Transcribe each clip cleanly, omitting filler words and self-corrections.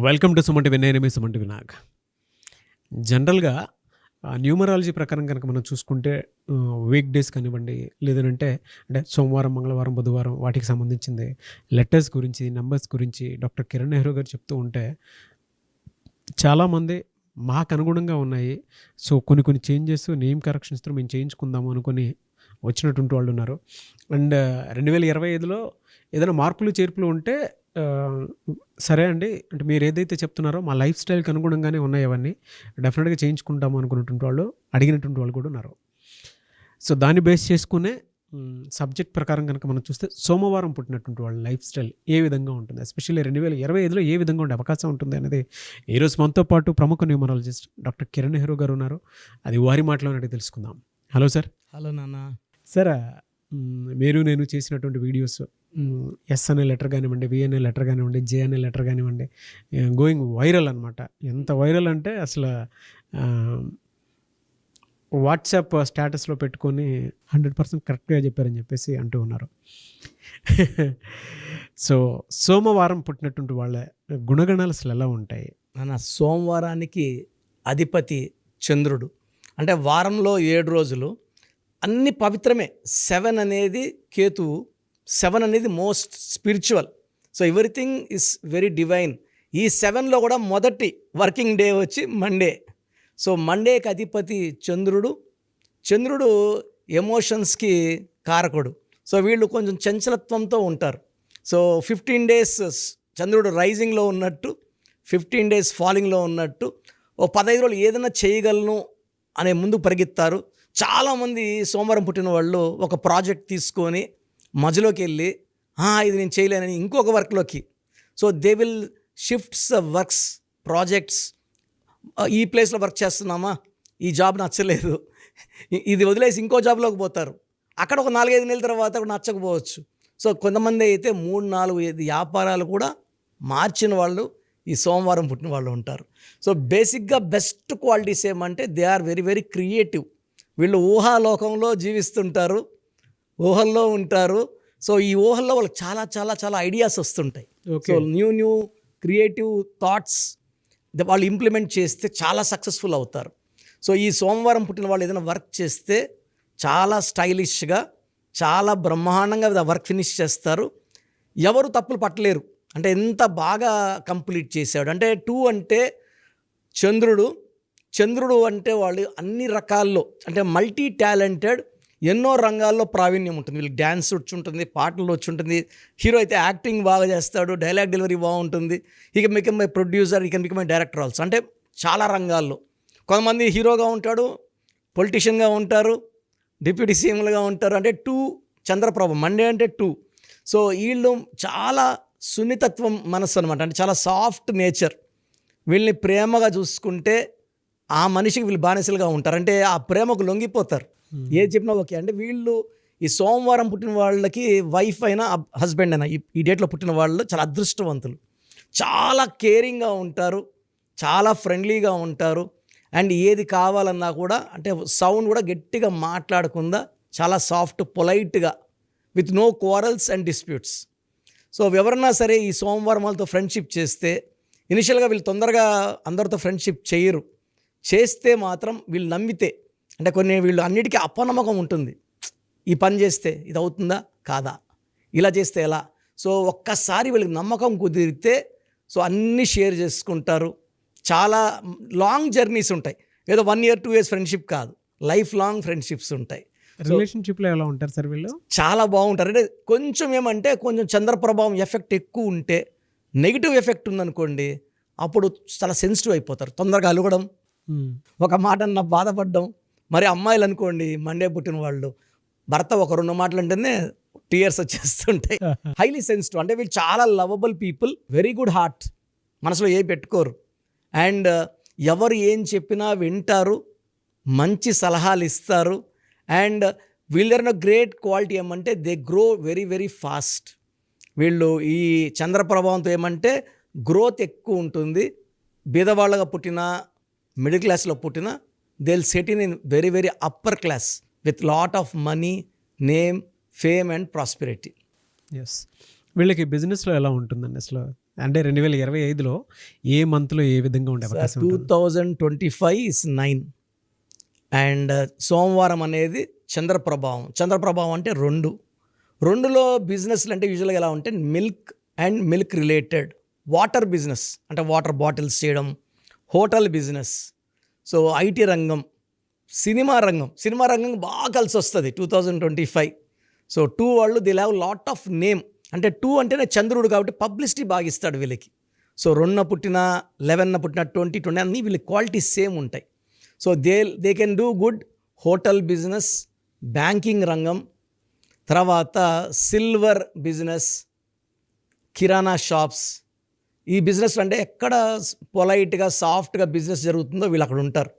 Welcome to Suman TV. నేను మీ Suman TV Nag. జనరల్గా numerology ప్రకారం కనుక మనం చూసుకుంటే వీక్ డేస్ కానివ్వండి, లేదంటే అంటే సోమవారం, మంగళవారం, బుధవారం వాటికి సంబంధించింది లెటర్స్ గురించి, నెంబర్స్ గురించి డాక్టర్ కిరణ్ నెహ్రూ గారు చెప్తూ ఉంటే చాలామంది మాకు అనుగుణంగా ఉన్నాయి, సో కొన్ని చేంజెస్ నేమ్ కరెక్షన్స్తో మేము చేయించుకుందాము అనుకొని వచ్చినటువంటి వాళ్ళు ఉన్నారు. అండ్ 2025లో ఏదైనా మార్పులు చేర్పులు ఉంటే సరే అండి, అంటే మీరు ఏదైతే చెప్తున్నారో మా లైఫ్ స్టైల్కి అనుగుణంగానే ఉన్నాయి, అవన్నీ డెఫినెట్గా చేయించుకుంటాము అనుకున్నటువంటి వాళ్ళు, అడిగినటువంటి వాళ్ళు కూడా ఉన్నారు. సో దాన్ని బేస్ చేసుకునే సబ్జెక్ట్ ప్రకారం కనుక మనం చూస్తే సోమవారం పుట్టినటువంటి వాళ్ళ లైఫ్ స్టైల్ ఏ విధంగా ఉంటుంది, ఎస్పెషల్లీ 2025లో ఏ విధంగా ఉండే అవకాశం ఉంటుంది అనేది ఈరోజు మనతో పాటు ప్రముఖ న్యూమరాలజిస్ట్ డాక్టర్ కిరణ్ నెహ్రూ గారు ఉన్నారు. అది వారి మాటలోనే అడిగి తెలుసుకుందాం. Hello sir. హలో నాన్న. సార్, మీరు నేను చేసినటువంటి వీడియోస్ ఎస్ అనే లెటర్ కానివ్వండి, వి అనే లెటర్ కానివ్వండి, జే అనే లెటర్ కానివ్వండి, గోయింగ్ వైరల్ అనమాట. ఎంత వైరల్ అంటే అసలు వాట్సాప్ స్టేటస్లో పెట్టుకొని 100% కరెక్ట్గా చెప్పారని చెప్పేసి అంటూ ఉన్నారు. సో సోమవారం పుట్టినటువంటి వాళ్ళ గుణగణాలు అసలు ఎలా ఉంటాయి నాన్న? సోమవారానికి అధిపతి చంద్రుడు. అంటే వారంలో 7 రోజులు అన్ని పవిత్రమే. 7 అనేది కేతువు, 7 అనేది most spiritual. So everything is very divine. ఈ 7లో కూడా మొదటి వర్కింగ్ డే వచ్చి మండే. సో మండేకి అధిపతి చంద్రుడు. చంద్రుడు ఎమోషన్స్కి కారకుడు. సో వీళ్ళు కొంచెం చంచలత్వంతో ఉంటారు. సో 15 days చంద్రుడు రైజింగ్లో ఉన్నట్టు, 15 days ఫాలింగ్లో ఉన్నట్టు, ఓ 15 రోజులు ఏదైనా చేయగలను అనే ముందు పరిగెత్తారు. చాలామంది సోమవారం పుట్టిన వాళ్ళు ఒక ప్రాజెక్ట్ తీసుకొని మధ్యలోకి వెళ్ళి ఇది నేను చేయలేనని ఇంకొక వర్క్లోకి, so they will shifts works, projects. ఈ ప్లేస్లో వర్క్ చేస్తున్నామా, ఈ జాబ్ నచ్చలేదు, ఇది వదిలేసి ఇంకో జాబ్లోకి పోతారు. అక్కడ ఒక 4-5 నెలల తర్వాత కూడా నచ్చకపోవచ్చు. సో కొంతమంది అయితే 3-4 వ్యాపారాలు కూడా మార్చిన వాళ్ళు ఈ సోమవారం పుట్టిన వాళ్ళు ఉంటారు. సో బేసిక్గా బెస్ట్ క్వాలిటీస్ ఏమంటే they are very very creative. వీళ్ళు ఊహాలోకంలో జీవిస్తుంటారు, ఊహల్లో ఉంటారు. సో ఈ ఊహల్లో వాళ్ళకి చాలా చాలా చాలా ఐడియాస్ వస్తుంటాయి. సో న్యూ క్రియేటివ్ థాట్స్ వాళ్ళు ఇంప్లిమెంట్ చేస్తే చాలా సక్సెస్ఫుల్ అవుతారు. సో ఈ సోమవారం పుట్టిన వాళ్ళు ఏదైనా వర్క్ చేస్తే చాలా స్టైలిష్గా, చాలా బ్రహ్మాండంగా వర్క్ ఫినిష్ చేస్తారు. ఎవరు తప్పులు పట్టలేరు. అంటే ఎంత బాగా కంప్లీట్ చేశాడు అంటే 2 అంటే చంద్రుడు అంటే వాళ్ళు అన్ని రకాల్లో, అంటే మల్టీ టాలెంటెడ్, ఎన్నో రంగాల్లో ప్రావీణ్యం ఉంటుంది. వీళ్ళకి డ్యాన్స్ వచ్చి ఉంటుంది, పాటలు వచ్చి ఉంటుంది, హీరో అయితే యాక్టింగ్ బాగా చేస్తాడు, డైలాగ్ డెలివరీ బాగుంటుంది, ఇక బికమ్ మై ప్రొడ్యూసర్, ఇక బికమ్ మై డైరెక్టర్ ఆల్సో. అంటే చాలా రంగాల్లో. కొంతమంది హీరోగా ఉంటాడు, పొలిటీషియన్గా ఉంటారు, డిప్యూటీ సీఎంలుగా ఉంటారు. అంటే 2 చంద్రప్రభ, మండే అంటే 2. సో వీళ్ళు చాలా సున్నితత్వం మనస్సు అనమాట. అంటే చాలా సాఫ్ట్ నేచర్. వీళ్ళని ప్రేమగా చూసుకుంటే ఆ మనిషికి వీళ్ళు బానిసలుగా ఉంటారు. అంటే ఆ ప్రేమకు లొంగిపోతారు, ఏది చెప్పినా ఓకే. అంటే వీళ్ళు ఈ సోమవారం పుట్టిన వాళ్ళకి వైఫ్ అయినా హస్బెండ్ అయినా ఈ డేట్లో పుట్టిన వాళ్ళు చాలా అదృష్టవంతులు. చాలా కేరింగ్గా ఉంటారు, చాలా ఫ్రెండ్లీగా ఉంటారు. అండ్ ఏది కావాలన్నా కూడా అంటే సౌండ్ కూడా గట్టిగా మాట్లాడకుండా చాలా సాఫ్ట్, పొలైట్గా, with no quarrels and disputes. So ఎవరన్నా సరే ఈ సోమవారం వాళ్ళతో ఫ్రెండ్షిప్ చేస్తే, ఇనిషియల్గా వీళ్ళు తొందరగా అందరితో ఫ్రెండ్షిప్ చేయరు. చేస్తే మాత్రం వీళ్ళు నమ్మితే, అంటే వీళ్ళు అన్నిటికీ అపనమ్మకం ఉంటుంది. ఈ పని చేస్తే ఇది అవుతుందా కాదా, ఇలా చేస్తే ఎలా. సో ఒక్కసారి వీళ్ళకి నమ్మకం కుదిరితే సో అన్నీ షేర్ చేసుకుంటారు. చాలా లాంగ్ జర్నీస్ ఉంటాయి. ఏదో 1 year 2 years ఫ్రెండ్షిప్ కాదు, లైఫ్ లాంగ్ ఫ్రెండ్షిప్స్ ఉంటాయి. రిలేషన్షిప్లో ఎలా ఉంటారు సార్ వీళ్ళు? చాలా బాగుంటారు. అంటే కొంచెం ఏమంటే కొంచెం చంద్రప్రభావం ఎఫెక్ట్ ఎక్కువ ఉంటే, నెగిటివ్ ఎఫెక్ట్ ఉందనుకోండి, అప్పుడు చాలా సెన్సిటివ్ అయిపోతారు, తొందరగా అలగడం, ఒక మాట అన్న బాధపడడం. మరి అమ్మాయిలు అనుకోండి, మండే పుట్టిన వాళ్ళు, భర్త ఒక 2 మాటలు అంటేనే టీయర్స్ వచ్చేస్తుంటాయి. Highly sensitive. అంటే వీళ్ళు చాలా lovable people, very good heart, మనసులో ఏం పెట్టుకోరు. అండ్ ఎవరు ఏం చెప్పినా వింటారు, మంచి సలహాలు ఇస్తారు. అండ్ వీళ్ళ గ్రేట్ క్వాలిటీ ఏమంటే they grow very very fast. వీళ్ళు ఈ చంద్రప్రభావంతో ఏమంటే గ్రోత్ ఎక్కువ ఉంటుంది. బీదవాళ్ళగా పుట్టిన, మిడిల్ క్లాస్లో పుట్టిన, they will set in very very upper class with lot of money, name, fame and prosperity. Yes. వీళ్ళకి బిజినెస్లో ఎలా ఉంటుందండి అసలు? అంటే 2025లో ఏ మంత్లో ఏ విధంగా ఉండే అవకాశం ఉంటుంది? 2025 ఇస్ 9 అండ్ సోమవారం అనేది చంద్రప్రభావం. చంద్రప్రభావం అంటే 2లో బిజినెస్లు అంటే యూజువల్గా ఎలా ఉంటే milk and milk related, water business అంటే వాటర్ బాటిల్స్ చేయడం, హోటల్ బిజినెస్, సో ఐటీ రంగం, సినిమా రంగం బాగా కలిసి వస్తుంది 2025. సో 2 వాళ్ళు they have lot of name. అంటే 2 అంటేనే చంద్రుడు కాబట్టి పబ్లిసిటీ బాగా ఇస్తాడు వీళ్ళకి. సో 2న పుట్టిన 11న పుట్టిన 20 అన్నీ వీళ్ళకి క్వాలిటీస్ సేమ్ ఉంటాయి. So they can do good hotel business, banking రంగం, తర్వాత సిల్వర్ బిజినెస్, కిరాణా షాప్స్. ఈ బిజినెస్ అంటే ఎక్కడ పొలైట్గా సాఫ్ట్గా బిజినెస్ జరుగుతుందో వీళ్ళు అక్కడ ఉంటారు.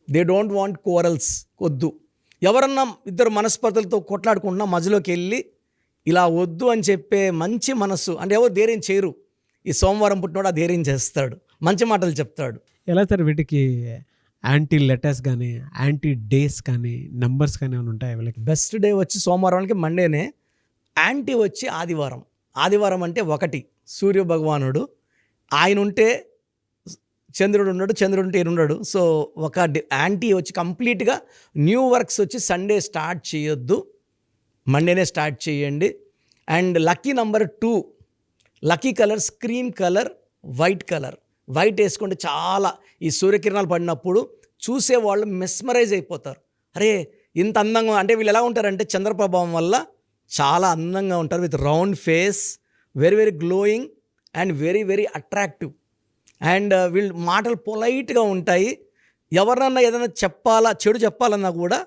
దే డోంట్ వాంట్ కోరల్స్, వద్దు. ఎవరన్నా ఇద్దరు మనస్పర్ధలతో కొట్లాడుకుంటున్నా మధ్యలోకి వెళ్ళి ఇలా వద్దు అని చెప్పే మంచి మనస్సు అంటే ఎవరు ధైర్యం చేయరు. ఈ సోమవారం పుట్టినోడు ఆ ధైర్యం చేస్తాడు, మంచి మాటలు చెప్తాడు. ఎలా సార్ వీటికి యాంటీ లెటర్స్ కానీ, యాంటీ డేస్ కానీ, నంబర్స్ కానీ ఏమైనా ఉంటాయి వీళ్ళకి? బెస్ట్ డే వచ్చి సోమవారానికి మండేనే, యాంటీ వచ్చి ఆదివారం. ఆదివారం అంటే 1 సూర్య భగవానుడు, ఆయన ఉంటే చంద్రుడు ఉన్నాడు, చంద్రుడు ఉంటే ఈయన ఉన్నాడు. సో ఒక యాంటీ వచ్చి కంప్లీట్గా న్యూ వర్క్స్ వచ్చి సండే స్టార్ట్ చేయొద్దు, మండేనే స్టార్ట్ చేయండి. And lucky number 2, lucky colour screen colour, white colour. White వేసుకుంటే చాలా ఈ సూర్యకిరణాలు పడినప్పుడు చూసేవాళ్ళు మెస్మరైజ్ అయిపోతారు. అరే ఇంత అందంగా, అంటే వీళ్ళు ఎలా ఉంటారంటే చంద్రప్రభావం వల్ల చాలా అందంగా ఉంటారు, with round face, very very glowing and very very attractive. And వీళ్ళు మాటలు పొలైట్గా ఉంటాయి. ఎవరినన్నా ఏదైనా చెడు చెప్పాలన్నా కూడా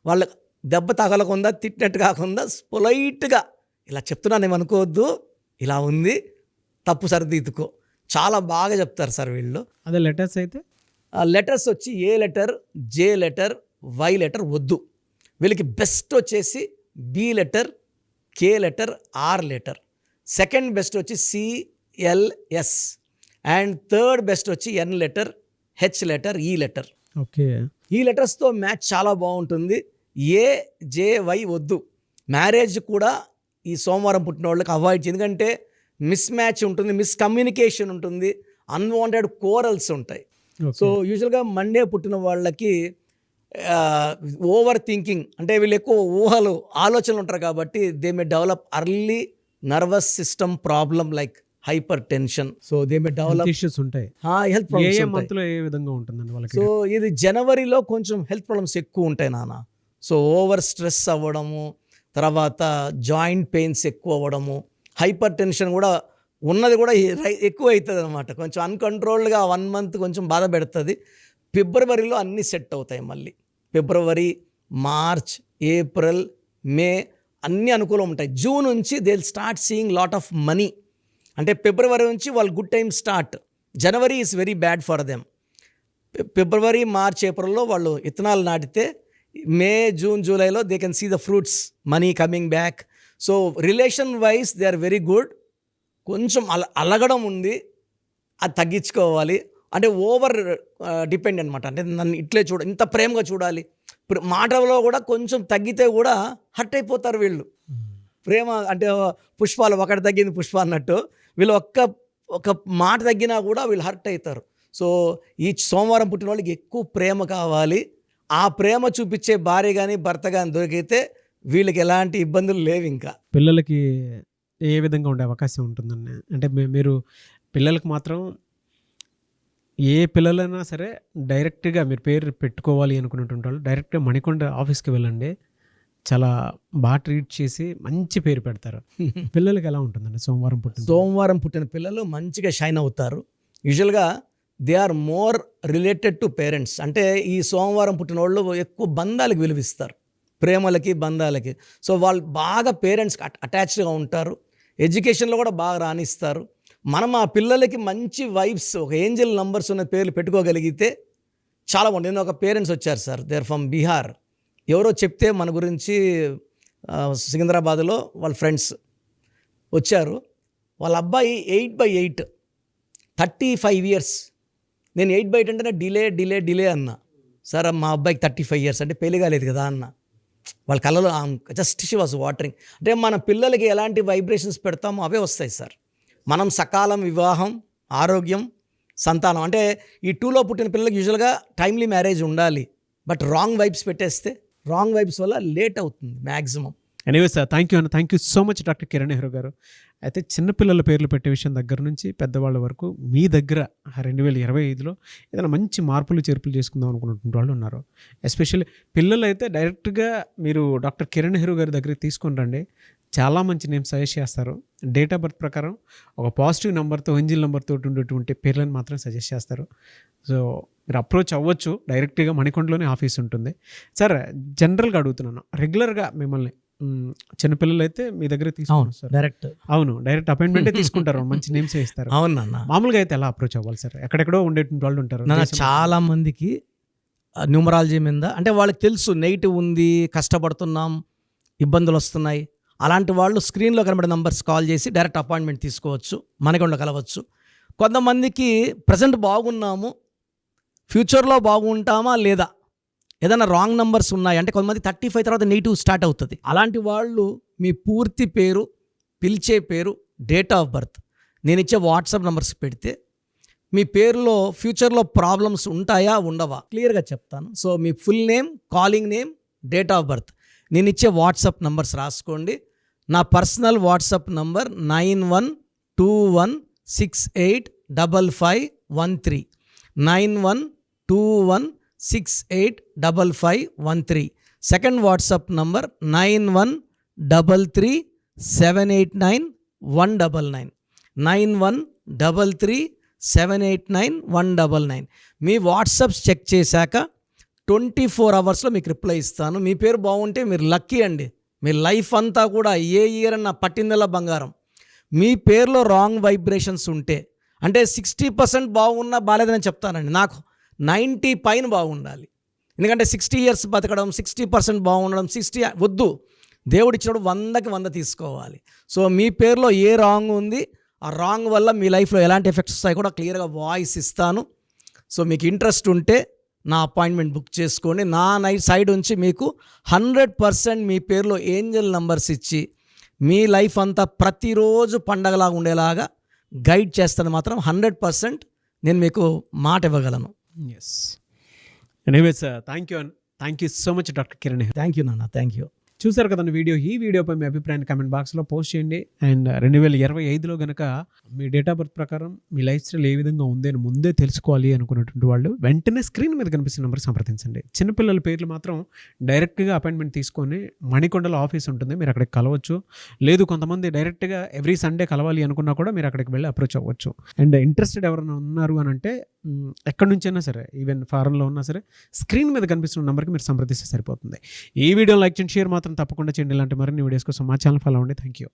వాళ్ళ దెబ్బ తగలకుండా, తిట్టినట్టు కాకుండా పొలైట్గా ఇలా చెప్తున్నాను ఏమనుకోవద్దు, ఇలా ఉంది, తప్పు సరిదిద్దుకో, చాలా బాగా చెప్తారు సార్ వీళ్ళు. అదే లెటర్స్ అయితే లెటర్స్ వచ్చి A letter, J letter, Y letter వద్దు. వీళ్ళకి బెస్ట్ వచ్చేసి B letter, K letter, R letter. Second best వచ్చి సిఎల్ఎస్. అండ్ థర్డ్ బెస్ట్ వచ్చి N letter, H letter, E letter. Okay, ఈ లెటర్స్తో మ్యాచ్ చాలా బాగుంటుంది. ఏ, జే, వై వద్దు. మ్యారేజ్ కూడా ఈ సోమవారం పుట్టిన వాళ్ళకి అవాయిడ్ చేయండి, ఎందుకంటే మిస్ మ్యాచ్ ఉంటుంది, మిస్కమ్యూనికేషన్ ఉంటుంది, అన్వాంటెడ్ కోరల్స్ ఉంటాయి. సో యూజువల్గా మండే పుట్టిన వాళ్ళకి ఓవర్ థింకింగ్ అంటే వీళ్ళు ఎక్కువ ఆలోచనలు ఉంటారు కాబట్టి they may develop early nervous system problem like hyper tension. So they may develop issues ఉంటాయి. హెల్త్ ఏ ప్రాబ్లమ్స్. మంత్లో ఏ విధంగా ఉంటుందండి వాళ్ళకి? సో ఇది జనవరిలో కొంచెం హెల్త్ ప్రాబ్లమ్స్ ఎక్కువ ఉంటాయి నాన్న. సో ఓవర్ స్ట్రెస్ అవ్వడము, తర్వాత జాయింట్ పెయిన్స్ ఎక్కువ అవ్వడము, హైపర్ టెన్షన్ కూడా ఉన్నది కూడా ఎక్కువ అవుతుంది అనమాట. కొంచెం అన్కంట్రోల్డ్గా 1 మంత్ కొంచెం బాధ పెడుతుంది. ఫిబ్రవరిలో అన్నీ సెట్ అవుతాయి మళ్ళీ. ఫిబ్రవరి, మార్చ్, ఏప్రిల్, మే అన్నీ అనుకూలం ఉంటాయి. జూన్ నుంచి they will start seeing lot of money. అంటే ఫిబ్రవరి నుంచి వాళ్ళు good time start. January is very bad for them. February, March, ఏప్రిల్లో వాళ్ళు విత్తనాలు నాటితే మే, జూన్, జూలైలో they can see the fruits, money coming back. So relation wise they are very good. కొంచెం అలగడం ఉంది, అది తగ్గించుకోవాలి. అంటే ఓవర్ డిపెండ్ అనమాట. అంటే నన్ను ఇట్లే ఇంత ప్రేమగా చూడాలి. ఇప్పుడు మాటలో కూడా కొంచెం తగ్గితే కూడా హర్ట్ అయిపోతారు వీళ్ళు. ప్రేమ అంటే పుష్పాలు ఒకటి తగ్గింది పుష్ప అన్నట్టు వీళ్ళు ఒక మాట తగ్గినా కూడా వీళ్ళు హర్ట్ అవుతారు. సో ఈ సోమవారం పుట్టిన వాళ్ళకి ఎక్కువ ప్రేమ కావాలి. ఆ ప్రేమ చూపించే భార్య కానీ భర్త కానీ దొరికితే వీళ్ళకి ఎలాంటి ఇబ్బందులు లేవు. ఇంకా పిల్లలకి ఏ విధంగా ఉండే అవకాశం ఉంటుందండి? అంటే మీరు పిల్లలకు మాత్రం ఏ పిల్లలైనా సరే డైరెక్ట్గా మీరు పేరు పెట్టుకోవాలి అనుకున్నటువంటి డైరెక్ట్గా మణికొండ ఆఫీస్కి వెళ్ళండి, చాలా బాగా ట్రీట్ చేసి మంచి పేరు పెడతారు. పిల్లలకి ఎలా ఉంటుందండి సోమవారం పుట్టిన పిల్లలు మంచిగా షైన్ అవుతారు. యూజువల్గా they are more related to parents. అంటే ఈ సోమవారం పుట్టిన వాళ్ళు ఎక్కువ బంధాలకు విలువిస్తారు, ప్రేమలకి, బంధాలకి. సో వాళ్ళు బాగా పేరెంట్స్కి అటాచ్డ్గా ఉంటారు. ఎడ్యుకేషన్లో కూడా బాగా రాణిస్తారు. మనం ఆ పిల్లలకి మంచి వైబ్స్, ఒక ఏంజల్ నంబర్స్ ఉన్న పేర్లు పెట్టుకోగలిగితే చాలా బాగుంటుంది. నేను ఒక పేరెంట్స్ వచ్చారు sir, they are from Bihar. ఎవరో చెప్తే మన గురించి సికింద్రాబాద్లో వాళ్ళ ఫ్రెండ్స్ వచ్చారు. వాళ్ళ అబ్బాయి 8/8 35 years. నేను 8/8 అంటేనే డిలే అన్నా. సార్ మా అబ్బాయికి 35 years అంటే పెళ్లి కాలేదు కదా అన్న. వాళ్ళ కళ్ళలో జస్ట్ షీ వాజ్ వాటరింగ్. అంటే మన పిల్లలకి ఎలాంటి వైబ్రేషన్స్ పెడతామో అవే వస్తాయి సార్. మనం సకాలం వివాహం, ఆరోగ్యం, సంతానం, అంటే ఈ 2లో పుట్టిన పిల్లలకి యూజువల్గా టైమ్లీ మ్యారేజ్ ఉండాలి. బట్ రాంగ్ వైబ్స్ పెట్టేస్తే రాంగ్ వైబ్స్ వల్ల లేట్ అవుతుంది maximum. Anyway sir, thank you so much doctor Kiran Nehru గారు. అయితే చిన్నపిల్లల పేర్లు పెట్టే విషయం దగ్గర నుంచి పెద్దవాళ్ళ వరకు మీ దగ్గర 2025లో ఏదైనా మంచి మార్పులు చేర్పులు చేసుకుందాం అనుకున్నటువంటి వాళ్ళు ఉన్నారు. ఎస్పెషల్లీ పిల్లలు అయితే డైరెక్ట్గా మీరు డాక్టర్ కిరణ్ నెహ్రూ గారి దగ్గరికి తీసుకొని రండి. చాలా మంచి నేమ్స్ సజెస్ట్ చేస్తారు. డేట్ ఆఫ్ బర్త్ ప్రకారం ఒక పాజిటివ్ నెంబర్తో, ఏంజిల్ నెంబర్తో ఉండేటువంటి పేర్లను మాత్రం సజెస్ట్ చేస్తారు. సో మీరు అప్రోచ్ అవ్వచ్చు. డైరెక్ట్గా మణికొండలోనే ఆఫీస్ ఉంటుంది. సార్, జనరల్గా అడుగుతున్నాను, రెగ్యులర్గా మిమ్మల్ని చిన్నపిల్లలు అయితే మీ దగ్గర తీసుకుంటారు సార్? డైరెక్ట్ అపాయింట్మెంటే తీసుకుంటారు, మంచి నేమ్స్ ఇస్తారు. అవునన్నా. మామూలుగా అయితే ఎలా అప్రోచ్ అవ్వాలి సార్? ఎక్కడెక్కడో ఉండేటువంటి వాళ్ళు ఉంటారు. చాలా మందికి న్యూమరాలజీ మీద అంటే వాళ్ళకి తెలుసు నెగిటివ్ ఉంది, కష్టపడుతున్నాం, ఇబ్బందులు వస్తున్నాయి. అలాంటి వాళ్ళు స్క్రీన్లో కనబడే నంబర్స్ కాల్ చేసి డైరెక్ట్ అపాయింట్మెంట్ తీసుకోవచ్చు, మనకొండ కలవచ్చు. కొంతమందికి ప్రజెంట్ బాగున్నాము, ఫ్యూచర్లో బాగుంటామా లేదా, ఏదైనా రాంగ్ నంబర్స్ ఉన్నాయి అంటే కొంతమంది 35 తర్వాత నెగిటివ్ స్టార్ట్ అవుతుంది. అలాంటి వాళ్ళు మీ పూర్తి పేరు, పిలిచే పేరు, డేట్ ఆఫ్ బర్త్, నేను ఇచ్చే వాట్సాప్ నంబర్స్ పెడితే మీ పేరులో ఫ్యూచర్లో ప్రాబ్లమ్స్ ఉంటాయా ఉండవా క్లియర్గా చెప్తాను. So me full name, calling name, date of birth, నేను ఇచ్చే వాట్సాప్ నంబర్స్ రాసుకోండి. నా personal WhatsApp number 9121685513 9121685513. Second WhatsApp number 9133789199 9133789199. మీ వాట్సాప్స్ చెక్ చేశాక 24 అవర్స్లో మీకు రిప్లై ఇస్తాను. మీ పేరు బాగుంటే మీరు లక్కీ అండి. మీ లైఫ్ అంతా కూడా ఏ ఇయర్ అన్న పట్టిందల్లా బంగారం. మీ పేరులో రాంగ్ వైబ్రేషన్స్ ఉంటే అంటే 60% బాగున్నా బాలేదని చెప్తానండి. నాకు 90 పైన బాగుండాలి. ఎందుకంటే 60 ఇయర్స్ బతకడం, 60% బాగుండడం, 60 వద్దు. దేవుడు ఇచ్చినప్పుడు 100కి 100 తీసుకోవాలి. సో మీ పేరులో ఏ రాంగ్ ఉంది, ఆ రాంగ్ వల్ల మీ లైఫ్లో ఎలాంటి ఎఫెక్ట్స్ వస్తాయి కూడా క్లియర్గా వాయిస్ ఇస్తాను. సో మీకు ఇంట్రెస్ట్ ఉంటే నా అపాయింట్మెంట్ బుక్ చేసుకోండి. నా సైడ్ నుంచి మీకు 100% మీ పేరులో ఏంజల్ నంబర్స్ ఇచ్చి మీ లైఫ్ అంతా ప్రతిరోజు పండగలాగా ఉండేలాగా గైడ్ చేస్తాను. మాత్రం 100% నేను మీకు మాట ఇవ్వగలను. Yes. Anyways, thank you so much doctor Kiran. Thank you నాన్న, థ్యాంక్ యూ. చూసారు కదండి వీడియో. ఈ వీడియోపై మీ అభిప్రాయాన్ని కామెంట్ బాక్స్లో పోస్ట్ చేయండి. అండ్ 2025లో కనుక మీ డేట్ ఆఫ్ బర్త్ ప్రకారం మీ లైఫ్ స్టైల్ ఏ విధంగా ఉంది అని ముందే తెలుసుకోవాలి అనుకున్నటువంటి వాళ్ళు వెంటనే స్క్రీన్ మీద కనిపిస్తున్న నెంబర్ సంప్రదించండి. చిన్నపిల్లల పేర్లు మాత్రం డైరెక్ట్గా అపాయింట్మెంట్ తీసుకొని మణికొండలో ఆఫీస్ ఉంటుంది, మీరు అక్కడికి కలవచ్చు. లేదు కొంతమంది డైరెక్ట్గా ఎవ్రీ సండే కలవాలి అనుకున్నా కూడా మీరు అక్కడికి వెళ్ళి అప్రోచ్ అవ్వచ్చు. అండ్ ఇంట్రెస్టెడ్ ఎవరైనా ఉన్నారు అని అంటే ఎక్కడి నుంచైనా సరే, ఈవెన్ ఫారెన్లో ఉన్నా సరే, స్క్రీన్ మీద కనిపిస్తున్న నెంబర్కి మీరు సంప్రదిస్తే సరిపోతుంది. ఈ వీడియో లైక్ చేయండి, షేర్ మాత్రం తప్పకుండా చేయండి. ఇలాంటి మరిన్ని వీడియోస్ కోసం మా ఛానల్ ఫాలో అవ్వండి. Thank you.